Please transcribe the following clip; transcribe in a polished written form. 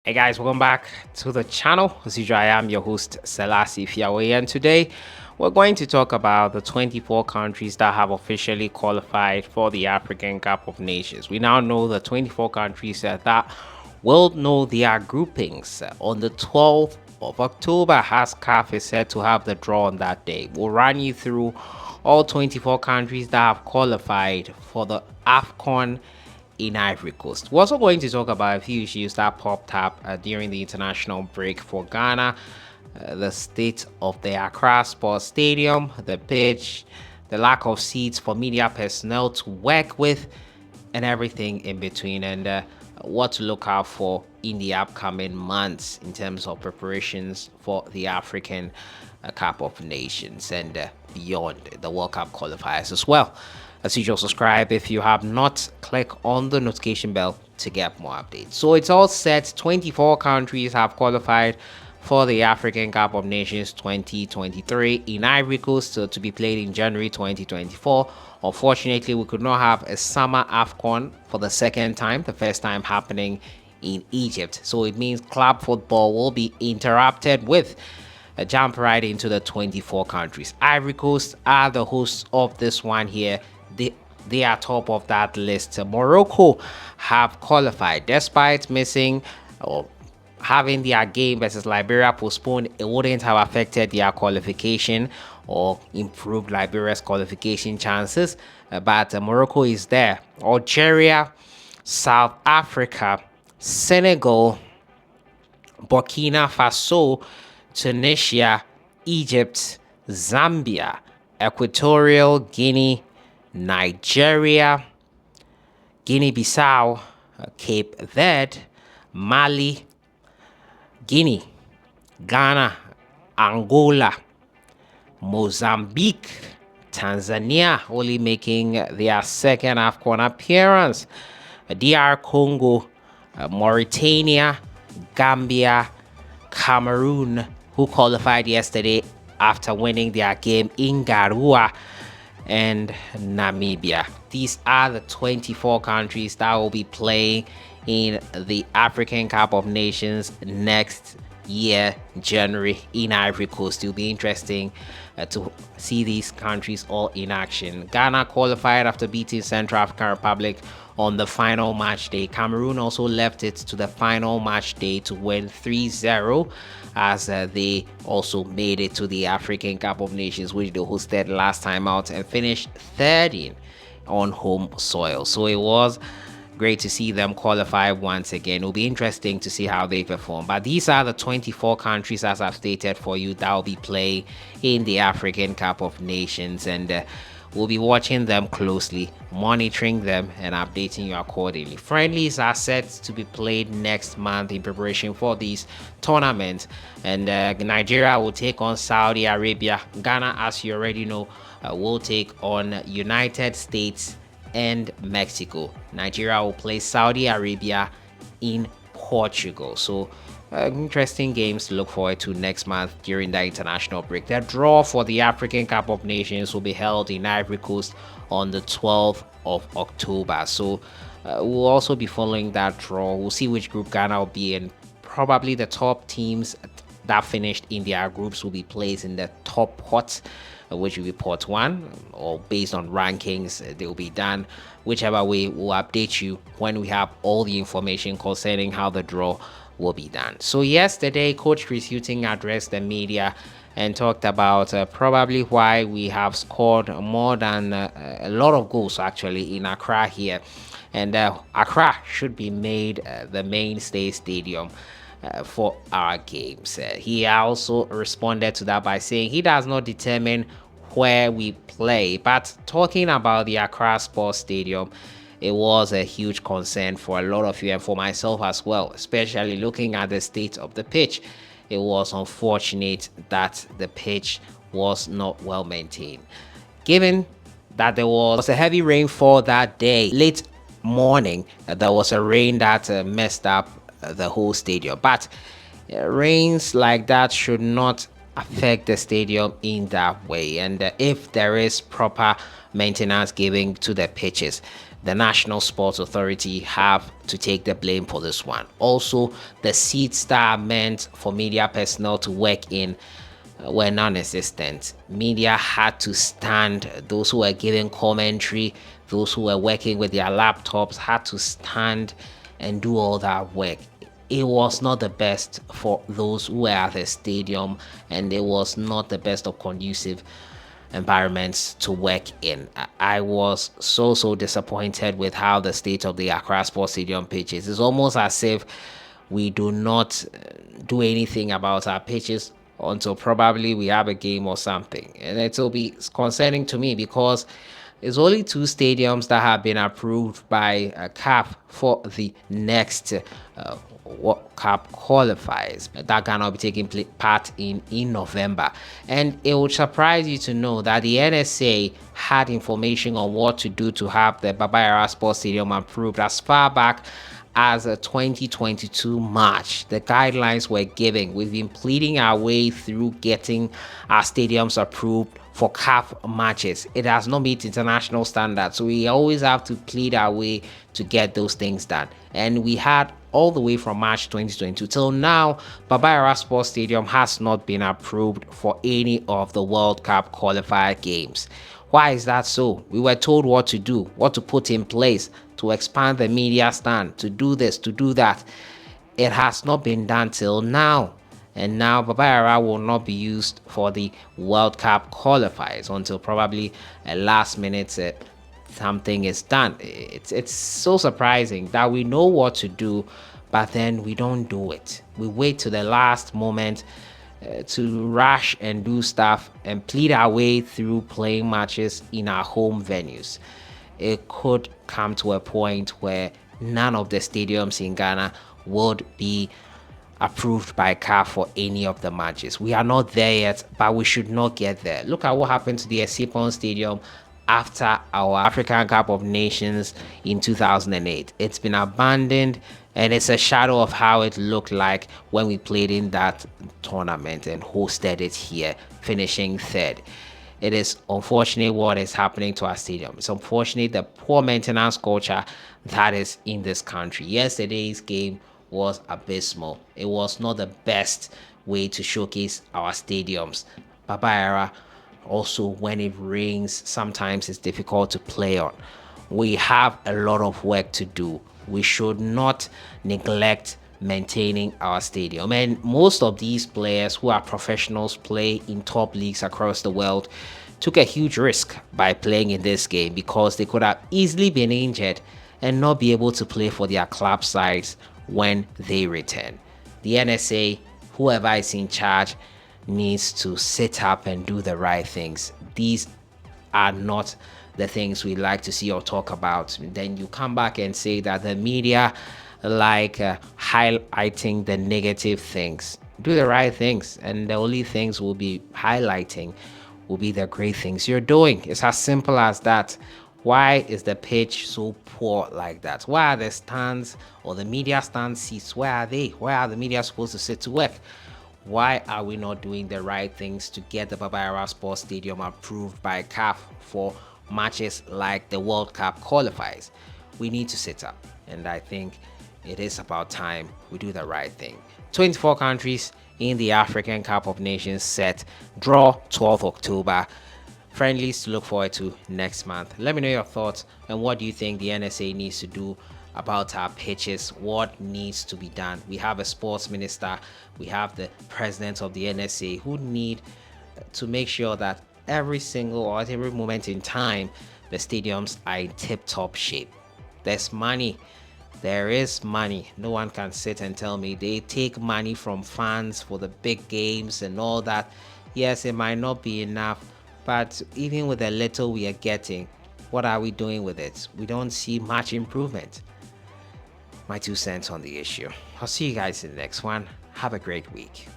Hey guys, welcome back to the channel. As usual, I am your host Sellssi, and today we're going to talk about the 24 countries that have officially qualified for the African Cup of Nations. We now know the 24 countries that will know their groupings on the 12th of October, as CAF is said to have the draw on that day. We'll run you through all 24 countries that have qualified for the Afcon in Ivory Coast. We're also going to talk about a few issues that popped up during the international break for Ghana, the state of the Accra Sports Stadium, the pitch, the lack of seats for media personnel to work with, and everything in between, and what to look out for in the upcoming months in terms of preparations for the African Cup of Nations and beyond the World Cup qualifiers as well. As usual, subscribe if you have not. Click on the notification bell to get more updates. So it's all set. 24 countries have qualified for the African Cup of Nations 2023 in Ivory Coast, to be played in January 2024. Unfortunately, we could not have a summer Afcon for the second time, the first time happening in Egypt. So it means club football will be interrupted with a jump right into the 24 countries. Ivory Coast are the hosts of this one here. They are top of that list. Morocco have qualified despite missing or having their game versus Liberia postponed. It wouldn't have affected their qualification or improved Liberia's qualification chances, but Morocco is there. Algeria, South Africa, Senegal, Burkina Faso, Tunisia, Egypt, Zambia, Equatorial Guinea, Nigeria, Guinea-Bissau, Cape Verde, Mali, Guinea, Ghana, Angola, Mozambique, Tanzania, only making their second AFCON appearance, DR Congo, Mauritania, Gambia, Cameroon, who qualified yesterday after winning their game in Garoua, and Namibia. These are the 24 countries that will be playing in the African Cup of Nations next year, January, in Ivory Coast. It'll be interesting to see these countries all in action. Ghana qualified after beating Central African Republic on the final match day. Cameroon also left it to the final match day to win 3-0 as they also made it to the African Cup of Nations, which they hosted last time out, and finished third in on home soil. So it was great to see them qualify once again. It'll be interesting to see how they perform. But these are the 24 countries, as I've stated for you, that will be playing in the African Cup of Nations, and we'll be watching them closely, monitoring them, and updating you accordingly. Friendlies are set to be played next month in preparation for these tournaments, and Nigeria will take on Saudi Arabia. Ghana, as you already know, will take on United States and Mexico. Nigeria will play Saudi Arabia in Portugal. So interesting games to look forward to next month during the international break. The draw for the African Cup of Nations will be held in Ivory Coast on the 12th of October. So we'll also be following that draw. We'll see which group Ghana will be in. Probably the top teams that finished in their groups will be placed in the top pot, which will be pot 1, or based on rankings, they will be done. Whichever way, we'll update you when we have all the information concerning how the draw will be done. So yesterday, Coach Chris Hughton addressed the media and talked about probably why we have scored more than a lot of goals actually in Accra here, and Accra should be made the mainstay stadium for our games. He also responded to that by saying he does not determine where we play, but talking about the Accra Sports Stadium, it was a huge concern for a lot of you and for myself as well, especially looking at the state of the pitch. It was unfortunate that the pitch was not well maintained. Given that there was a heavy rainfall that day, late morning, there was a rain that messed up the whole stadium. But rains like that should not affect the stadium in that way, and if there is proper maintenance given to the pitches, the National Sports Authority have to take the blame for this one. Also, the seats that are meant for media personnel to work in were non-existent. Media had to stand. Those who were giving commentary, those who were working with their laptops had to stand and do all that work. It was not the best for those who were at the stadium, and it was not the best of conducive environments to work in. I was so disappointed with how the state of the Accra Sports Stadium pitches. It's almost as if we do not do anything about our pitches until probably we have a game or something. And it will be concerning to me because it's only 2 stadiums that have been approved by CAF for the next World Cup qualifiers that cannot be taking part in November. And it would surprise you to know that the NSA had information on what to do to have the Baba Yara Sports Stadium approved as far back as a 2022 March. The guidelines were given. We've been pleading our way through getting our stadiums approved for CAF matches. It has not met international standards, so we always have to plead our way to get those things done. And we had all the way from March 2022 till now, Baba Yara Sports Stadium has not been approved for any of the World Cup qualifier games. Why is that so? We were told what to do, what to put in place to expand the media stand, to do this, to do that. It has not been done till now. And now Baba Yara will not be used for the World Cup qualifiers until probably a last minute something is done. It's so surprising that we know what to do, but then we don't do it. We wait to the last moment to rush and do stuff and plead our way through playing matches in our home venues. It could come to a point where none of the stadiums in Ghana would be approved by CAF for any of the matches. We are not there yet, but we should not get there. Look at what happened to the Afcon Stadium after our African Cup of Nations in 2008. It's been abandoned, and it's a shadow of how it looked like when we played in that tournament and hosted it here, finishing 3rd. It is unfortunate what is happening to our stadium. It's unfortunate the poor maintenance culture that is in this country. Yesterday's game was abysmal. It was not the best way to showcase our stadiums. Baba Yara, also when it rains, sometimes it's difficult to play on. We have a lot of work to do. We should not neglect maintaining our stadium. And most of these players who are professionals, play in top leagues across the world, took a huge risk by playing in this game because they could have easily been injured and not be able to play for their club sides when they return. The NSA, whoever is in charge, needs to sit up and do the right things. These are not the things we like to see or talk about. Then you come back and say that the media like highlighting the negative things. Do the right things, and the only things we'll be highlighting will be the great things you're doing. It's as simple as that. Why is the pitch so poor like that? Why are the stands or the media stand seats? Where are they? Where are the media supposed to sit to work? Why are we not doing the right things to get the Baba Yara Sports Stadium approved by CAF for matches like the World Cup qualifiers? We need to sit up, and I think it is about time we do the right thing. 24 countries in the African Cup of Nations set. Draw 12th October. Friendlies to look forward to next month. Let me know your thoughts and what do you think the NSA needs to do about our pitches. What needs to be done? We have a sports minister, we have the president of the NSA who need to make sure that every single or at every moment in time the stadiums are in tip-top shape. There's money. There is money. No one can sit and tell me they take money from fans for the big games and all that. Yes, it might not be enough, but even with the little we are getting, what are we doing with it? We don't see much improvement. My 2 cents on the issue. I'll see you guys in the next one. Have a great week.